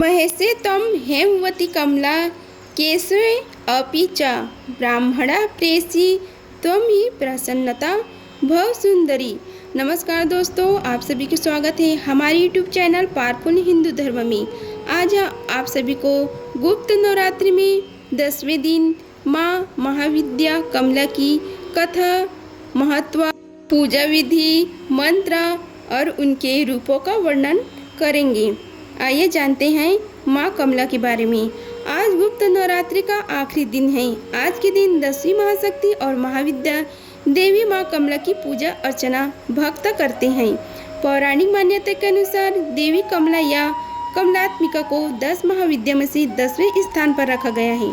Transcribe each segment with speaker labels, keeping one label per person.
Speaker 1: महेशे तम हेमवती कमला केशवे अपि च ब्राह्मणा प्रेसी त्वं ही प्रसन्नता भव सुंदरी। नमस्कार दोस्तों, आप सभी का स्वागत है हमारे यूट्यूब चैनल पारपूर्ण हिंदू धर्म में। आज आप सभी को गुप्त नवरात्रि में 10वें दिन माँ महाविद्या कमला की कथा, महत्व, पूजा विधि, मंत्र और उनके रूपों का वर्णन करेंगे। आइए जानते हैं माँ कमला के बारे में। आज गुप्त नवरात्रि का आखिरी दिन है। आज के दिन 10वीं महाशक्ति और महाविद्या देवी माँ कमला की पूजा अर्चना भक्त करते हैं। पौराणिक मान्यता के अनुसार देवी कमला या कमलात्मिका को 10 महाविद्या में से 10वें स्थान पर रखा गया है।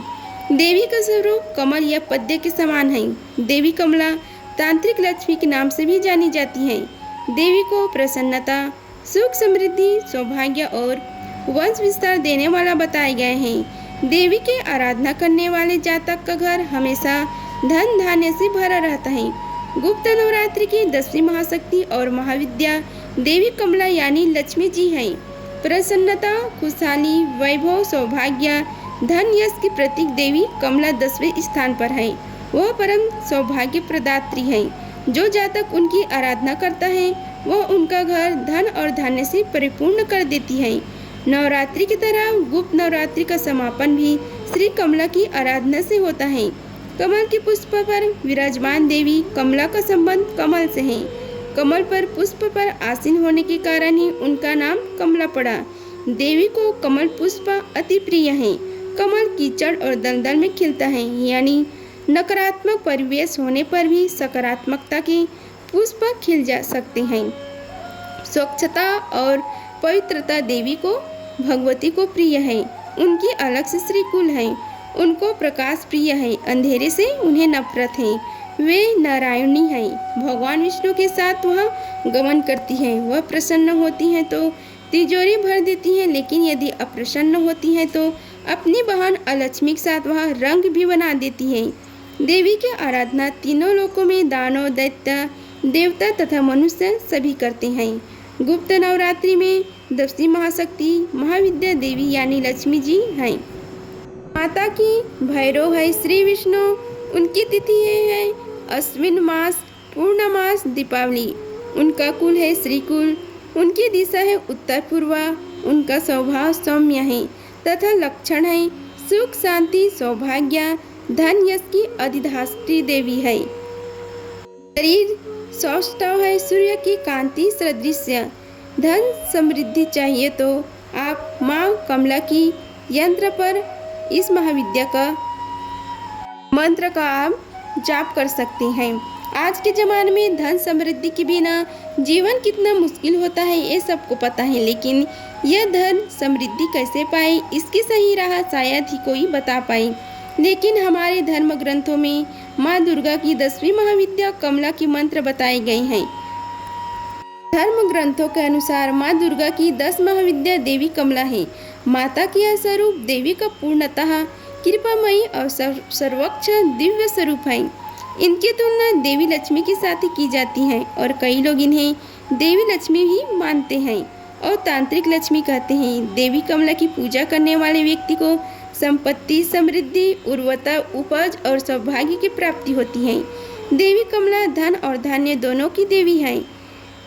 Speaker 1: देवी का स्वरूप कमल या पद्य के समान है। देवी कमला तांत्रिक लक्ष्मी के नाम से भी जानी जाती है। देवी को प्रसन्नता, सुख, समृद्धि, सौभाग्य और वंश विस्तार देने वाला बताए गए हैं। देवी की आराधना करने वाले जातक का घर हमेशा धन धान्य से भरा रहता है। गुप्त नवरात्रि की 10वीं महाशक्ति और महाविद्या देवी कमला यानी लक्ष्मी जी हैं। प्रसन्नता, खुशहाली, वैभव, सौभाग्य, धन, यश की प्रतीक देवी कमला 10वें स्थान पर है। वह परम सौभाग्य प्रदात्री है। जो जातक उनकी आराधना करता है वह उनका घर धन और धान्य से परिपूर्ण कर देती है। नवरात्रि की तरह गुप्त नवरात्रि का समापन भी श्री कमला की आराधना से होता है। कमल के पुष्प पर विराजमान देवी कमला का संबंध कमल से है। कमल पर पुष्प पर आसीन होने के कारण ही उनका नाम कमला पड़ा। देवी को कमल पुष्प अति प्रिय है। कमल कीचड़ और दलदल में खिलता है, यानी नकारात्मक परिवेश होने पर भी सकारात्मकता के पुष्प खिल जा सकते हैं। स्वच्छता और पवित्रता देवी को भगवती को प्रिय है। उनकी अलग से श्रीकुल है। उनको प्रकाश प्रिय है। अंधेरे से उन्हें नफरत है। वे नारायणी हैं। भगवान विष्णु के साथ वह गमन करती है। वह प्रसन्न होती हैं तो तिजोरी भर देती हैं, लेकिन यदि अप्रसन्न होती हैं तो अपनी बहन अलक्ष्मी के साथ वह रंग भी बना देती है। देवी की आराधना तीनों लोकों में दानव, दैत्य, देवता तथा मनुष्य सभी करते हैं। गुप्त नवरात्रि में 10वीं महाशक्ति महाविद्या देवी यानी लक्ष्मी जी हैं। माता की भैरव है श्री विष्णु। उनकी तिथि है अश्विन मास, पूर्णमास, दीपावली। उनका कुल है श्रीकुल। उनकी दिशा है उत्तर पूर्व। उनका स्वभाव सौम्य है तथा लक्षण है सुख, शांति, सौभाग्य, धन, यश की अधिष्ठात्री देवी है। शरीर सौष्ठव है सूर्य की कांति सदृश। धन समृद्धि चाहिए तो आप माँ कमला की यंत्र पर इस महाविद्या का मंत्र का आप जाप कर सकते हैं। आज के ज़माने में धन समृद्धि के बिना जीवन कितना मुश्किल होता है ये सबको पता है, लेकिन यह धन समृद्धि कैसे पाए इसकी सही राह शायद ही कोई बता पाए। लेकिन हमारे धर्म ग्रंथों में माँ दुर्गा की 10वीं महाविद्या कमला की मंत्र बताए गए हैं। धर्म ग्रंथों के अनुसार माँ दुर्गा की 10 महाविद्या देवी कमला है। माता की यह स्वरूप देवी का पूर्णतः कृपामयी और सर्वोच्च दिव्य स्वरूप है। इनकी तुलना देवी लक्ष्मी के साथ ही की जाती है और कई लोग इन्हें देवी लक्ष्मी ही मानते हैं और तांत्रिक लक्ष्मी कहते हैं। देवी कमला की पूजा करने वाले व्यक्ति को संपत्ति, समृद्धि, उर्वरता, उपज और सौभाग्य की प्राप्ति होती है। देवी कमला धन और धान्य दोनों की देवी है।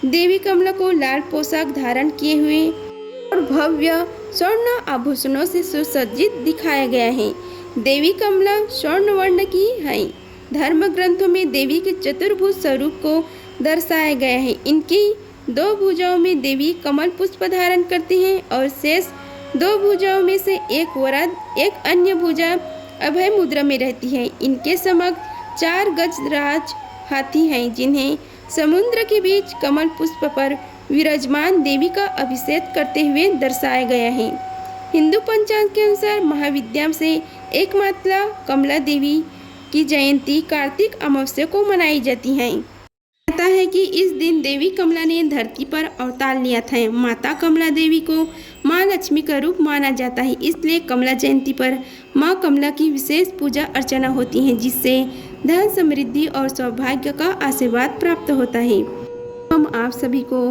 Speaker 1: देवी कमला को लाल पोशाक धारण किए हुए और भव्य स्वर्ण आभूषणों से सुसज्जित दिखाया गया है। देवी कमला स्वर्ण वर्ण की है। धर्म ग्रंथों में देवी के चतुर्भुज स्वरूप को दर्शाया गया है। इनकी 2 भुजाओं में देवी कमल पुष्प धारण करती हैं और शेष 2 भुजाओं में से एक वरद, एक अन्य भुजा अभय मुद्रा में रहती है। इनके समक्ष 4 गजराज हाथी हैं, जिन्हें समुद्र के बीच कमल पुष्प पर विराजमान देवी का अभिषेक करते हुए दर्शाया गया है। हिंदू पंचांग के अनुसार महाविद्या से एकमात्र कमला देवी की जयंती कार्तिक अमावस्या को मनाई जाती है। कहता है कि इस दिन देवी कमला ने धरती पर अवतार लिया था। माता कमला देवी को माँ लक्ष्मी का रूप माना जाता है, इसलिए कमला जयंती पर माँ कमला की विशेष पूजा अर्चना होती है, जिससे धन, समृद्धि और सौभाग्य का आशीर्वाद प्राप्त होता है। हम आप सभी को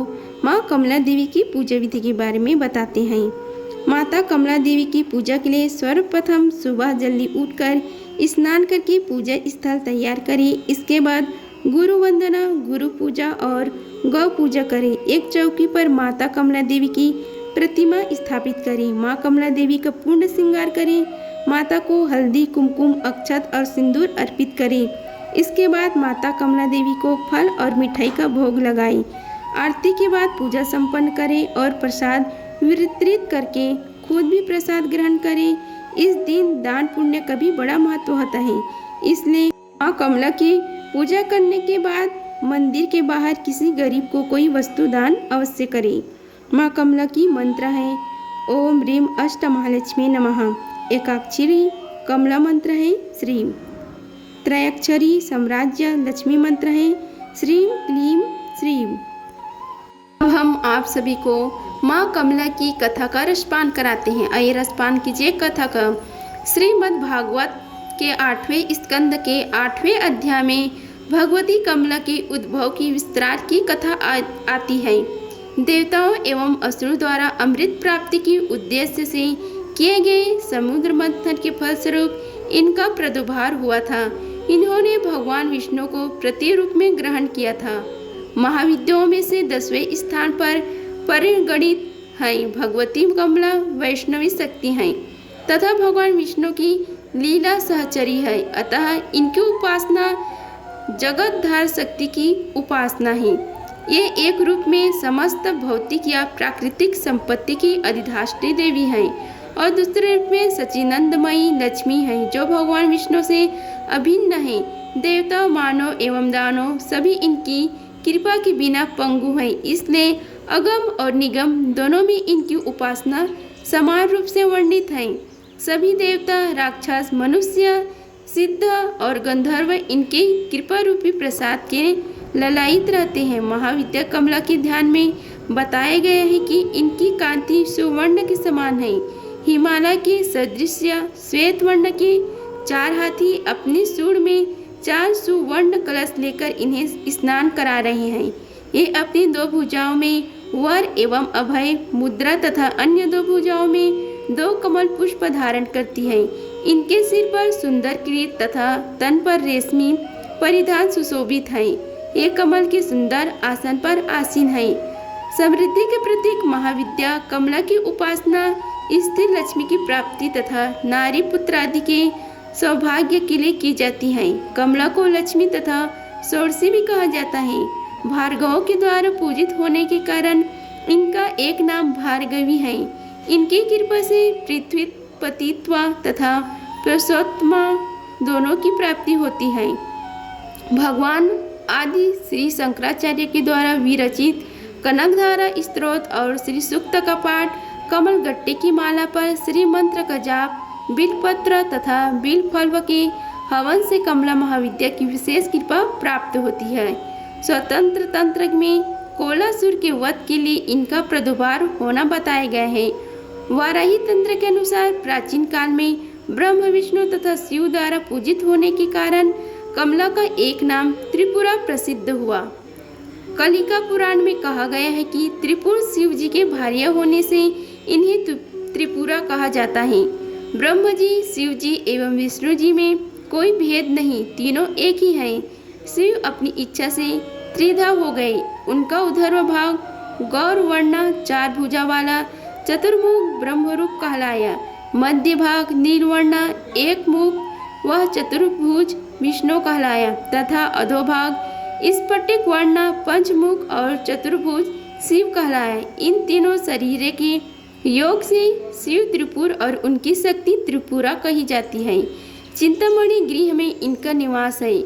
Speaker 1: माँ कमला देवी की पूजा विधि के बारे में बताते हैं। माता माता कमला देवी की पूजा के लिए सर्वप्रथम सुबह जल्दी उठकर स्नान करके पूजा स्थल तैयार करें। इसके बाद गुरु वंदना, गुरु पूजा और गौ पूजा करें। एक चौकी पर माता कमला देवी की प्रतिमा स्थापित करें। माँ कमला देवी का पूर्ण श्रृंगार करें। माता को हल्दी, कुमकुम, अक्षत और सिंदूर अर्पित करें। इसके बाद माता कमला देवी को फल और मिठाई का भोग लगाएं। आरती के बाद पूजा संपन्न करें और प्रसाद वितरित करके खुद भी प्रसाद ग्रहण करें। इस दिन दान पुण्य का भी बड़ा महत्व होता है, इसलिए माँ कमला की पूजा करने के बाद मंदिर के बाहर किसी गरीब को कोई वस्तु दान अवश्य करें। माँ कमला की मंत्र है ओम ह्रीं अष्टमहालक्ष्मी नमः। एकाक्षरी कमला मंत्र है श्रीं। त्रयाक्षरी साम्राज्य लक्ष्मी मंत्र है श्रीं क्लीं श्रीं। अब हम आप सभी को माँ कमला की कथा का रसपान कराते हैं। आइए रसपान कीजिए कथा का। श्रीमद् भागवत के 8वें स्कंद के 8वें अध्याय में भगवती कमला के उद्भव की विस्तार की कथा आती है। देवताओं एवं असुरों द्वारा अमृत प्राप्ति के उद्देश्य से किए गए समुद्र मंथन के फलस्वरूप इनका प्रादुर्भाव हुआ था। इन्होंने भगवान विष्णु को पति रूप में ग्रहण किया था। महाविद्याओं में से 10वें स्थान पर परिगणित है। भगवती कमला वैष्णवी शक्ति है तथा भगवान विष्णु की लीला सहचरी है, अतः इनकी उपासना जगतधार शक्ति की उपासना है। ये एक रूप में समस्त भौतिक या प्राकृतिक संपत्ति की अधिष्ठात्री देवी है और दूसरे रूप में सच्चिदानंदमयी लक्ष्मी है जो भगवान विष्णु से अभिन्न है। देवता, मानव एवं दानव सभी इनकी कृपा के बिना पंगु है, इसलिए अगम और निगम दोनों में इनकी उपासना समान रूप से वर्णित है। सभी देवता, राक्षस, मनुष्य, सिद्ध और गंधर्व इनके कृपा रूपी प्रसाद के ललायित रहते हैं। महाविद्या कमला के ध्यान में बताया गया है कि इनकी कांति सुवर्ण के समान है। हिमालय के सदृश श्वेत वर्ण के 4 हाथी अपने सूंड में 4 सुवर्ण कलश लेकर इन्हें स्नान करा रहे हैं। ये अपनी 2 भुजाओं में वर एवं अभय मुद्रा तथा अन्य 2 भुजाओं में 2 कमल पुष्प धारण करती है। इनके सिर पर सुंदर किरीट तथा तन पर रेशमी परिधान सुशोभित है। ये कमल के सुंदर आसन पर आसीन है। समृद्धि के प्रतीक महाविद्या कमला की उपासना स्थिर लक्ष्मी की प्राप्ति तथा नारी पुत्र आदि के सौभाग्य के लिए की जाती है। कमला को लक्ष्मी तथा षोडशी भी कहा जाता है। भार्गवों के द्वारा पूजित होने के कारण इनका एक नाम भार्गवी है। इनकी कृपा से पृथ्वी पतित्व तथा पुरुषोत्तमा दोनों की प्राप्ति होती है। भगवान आदि श्री शंकराचार्य के द्वारा विरचित कनकधारा स्तोत्र और श्री सूक्त का पाठ, कमल गट्टे की माला पर श्री मंत्र का जाप, बिलपत्र तथा बिल फल के हवन से कमला महाविद्या की विशेष कृपा प्राप्त होती है। स्वतंत्र तंत्र में कोलासुर के वध के लिए इनका प्रादुर्भाव होना बताया गया है। वाराही तंत्र के अनुसार प्राचीन काल में ब्रह्म, विष्णु तथा शिव द्वारा पूजित होने के कारण कमला का एक नाम त्रिपुरा प्रसिद्ध हुआ। कलिका पुराण में कहा गया है कि त्रिपुर शिव जी के भार्य होने से इन्हें त्रिपुरा कहा जाता है। ब्रह्म जी, शिव जी एवं विष्णु जी में कोई भेद नहीं, तीनों एक ही हैं। शिव अपनी इच्छा से त्रिधा हो गए। उनका ऊर्ध्व भाग गौर वर्णा 4 भुजा वाला चतुर्मुख ब्रह्मरूप कहलाया। मध्य भाग नीलवर्णा 1 मुख वह चतुर्भुज विष्णु कहलाया तथा अधोभाग स्फटिक वर्णा पंचमुख और चतुर्भुज शिव कहलाया। इन तीनों शरीर के योग से शिव त्रिपुर और उनकी शक्ति त्रिपुरा कही जाती है। चिंतामणि गृह में इनका निवास है।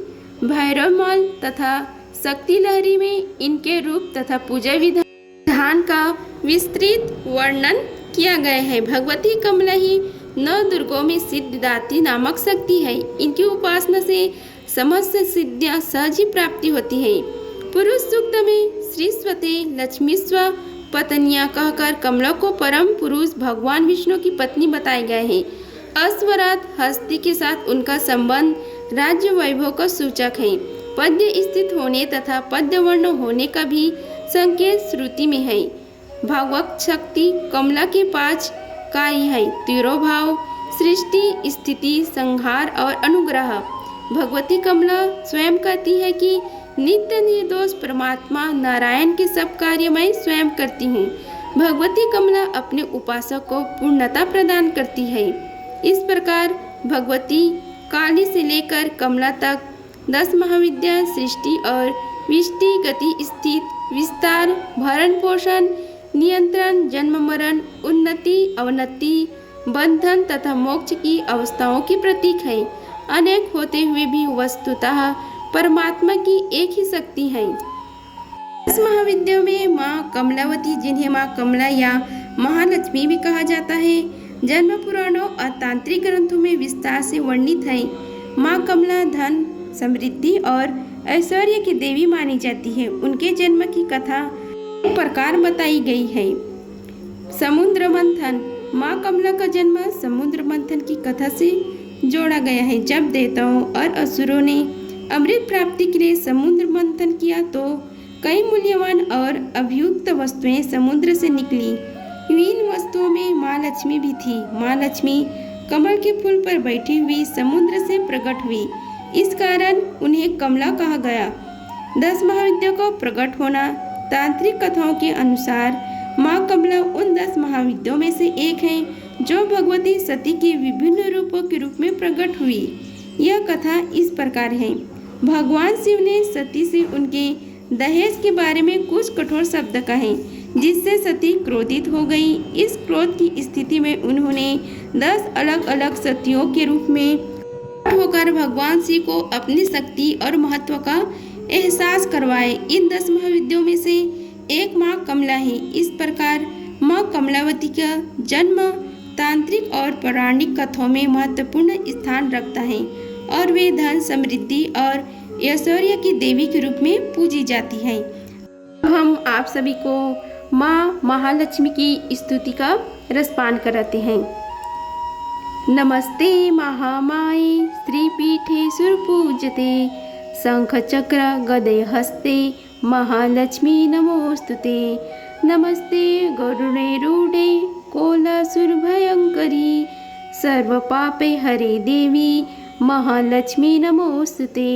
Speaker 1: भैरवमल तथा शक्ति लहरी में इनके रूप तथा पूजा विधान का विस्तृत वर्णन किया गया है। भगवती कमला ही 9 दुर्गों में सिद्धिदात्री नामक शक्ति है। इनकी उपासना से समस्त सिद्धियां सहज ही प्राप्ति होती है। पुरुष सूक्त में श्रीस्वते लक्ष्मीस्व पत्नियां कहकर कमला को परम पुरुष भगवान विष्णु की पत्नी बताया गया है। अस्वरात हस्ती के साथ उनका संबंध राज्य वैभव का सूचक है। पद्य स्थित होने तथा पद्य वर्ण होने का भी संकेत श्रुति में है। भागवत शक्ति कमला के 5 कार्य है। तिरोभाव सृष्टि, स्थिति, संहार और अनुग्रह। भगवती कमला स्वयं कहती है कि नित्य निर्दोष परमात्मा नारायण के सब कार्य मैं स्वयं करती हूँ। भगवती कमला अपने उपासक को पूर्णता प्रदान करती है। इस प्रकार भगवती काली से लेकर कमला तक 10 महाविद्या सृष्टि और विष्टि, गति, स्थिति, विस्तार, भरण पोषण, नियंत्रण, जन्म मरण, उन्नति, अवनति, बंधन तथा मोक्ष की अवस्थाओं की प्रतीक है। अनेक होते हुए भी वस्तुतः परमात्मा की एक ही शक्ति है। इस महाविद्या में माँ कमलावती, जिन्हें माँ कमला या महालक्ष्मी भी कहा जाता है, जन्म पुराणों और तांत्रिक ग्रंथों में विस्तार से वर्णित है। माँ कमला धन, समृद्धि और ऐश्वर्य की देवी मानी जाती है। उनके जन्म की कथा एक प्रकार बताई गई है। समुद्र मंथन। माँ कमला का जन्म समुद्र मंथन की कथा से जोड़ा गया है। जब देवताओं और असुरों ने अमृत प्राप्ति के लिए समुद्र मंथन किया तो कई मूल्यवान और अभियुक्त वस्तुएं समुद्र से निकली। इन वस्तुओं में माँ लक्ष्मी भी थी। माँ लक्ष्मी कमल के फूल पर बैठी हुई समुद्र से प्रकट हुई। इस कारण उन्हें कमला कहा गया। 10 महाविद्या का प्रकट होना। तांत्रिक कथाओं के अनुसार माँ कमला उन 10 महाविद्याओं में से एक है जो भगवती सती के विभिन्न रूपों के रूप में प्रकट हुई। यह कथा इस प्रकार है। भगवान शिव ने सती से उनके दहेज के बारे में कुछ कठोर शब्द कहे, जिससे सती क्रोधित हो गई। इस क्रोध की स्थिति में उन्होंने 10 अलग अलग सतियों के रूप में होकर भगवान शिव को अपनी शक्ति और महत्व का एहसास करवाए। इन 10 महाविद्याओं में से एक माँ कमला है। इस प्रकार माँ कमलावती का जन्म तांत्रिक और पौराणिक कथाओं में महत्वपूर्ण स्थान रखता है और वे धन, समृद्धि और ऐश्वर्य की देवी के रूप में पूजी जाती है। हम आप सभी को माँ महालक्ष्मी की स्तुति का रसपान कराते हैं। नमस्ते महामाये श्रीपीठे सुरपूज्यते शंख चक्र गदे हस्ते महालक्ष्मी नमोस्तुते। नमस्ते गरुड़े रूढे कोलासुरभयंकरी सर्वपापे हरे देवी महालक्ष्मी नमोस्तुते।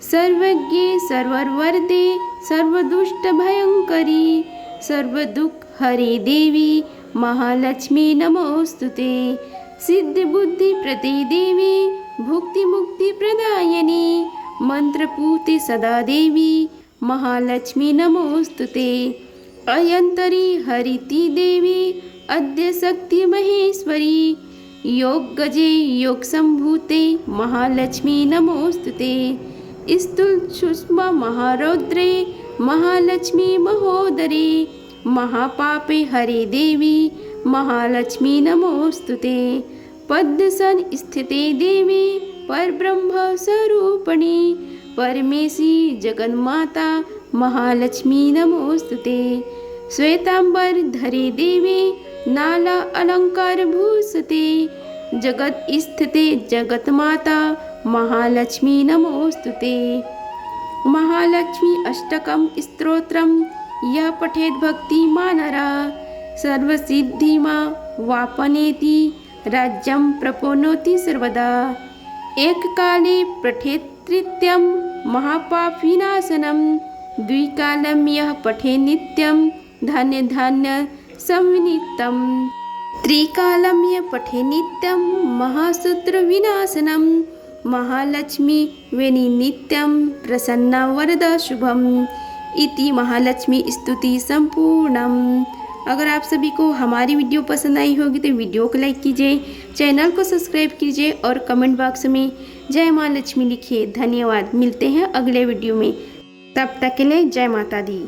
Speaker 1: सर्वज्ञे सर्ववरदे सर्वदुष्ट भयंकरी सर्वदुख हरे देवी महालक्ष्मी नमोस्तुते। सिद्धि बुद्धि प्रदे देवी भुक्ति मुक्ति प्रदायिनी मंत्रपूते सदा देवी महालक्ष्मी नमोस्तुते। अयंतरी हरिति देवी अद्य शक्ति महेश्वरी योग गजे योग संभूते महालक्ष्मी नमोस्तुते। स्थूल सूक्ष्म महारौद्रे महालक्ष्मी महोदरे महापापे हरे देवी महालक्ष्मी नमोस्तुते। पद्मसन स्थिते देवी परब्रह्म स्वरूपिणी परमेशी जगन्माता महालक्ष्मी नमोस्तुते। श्वेतांबर धरे देवी नाला अलंकार भूषते जगत स्थिते जगत माता महालक्ष्मी नमोस्तुते। महालक्ष्मी अष्टकं स्तोत्रम यह पठेत भक्ति मानरा सर्वसिद्धिमा वापनेति राज्यं प्रपोनोति सर्वदा। एक काले पठेत तृतीयं महापाप विनाशनम द्विकालं यह पठे नित्यं धान्य धान्य संविनितम। त्रिकालं यह पठे नित्यं महासूत्र विनाशनम महालक्ष्मी वेणी नित्यं प्रसन्ना वरदा शुभम। इति महालक्ष्मी स्तुति संपूर्णम। अगर आप सभी को हमारी वीडियो पसंद आई होगी तो वीडियो को लाइक कीजिए, चैनल को सब्सक्राइब कीजिए और कमेंट बॉक्स में जय माँ लक्ष्मी लिखिए। धन्यवाद। मिलते हैं अगले वीडियो में, तब तक के लिए जय माता दी।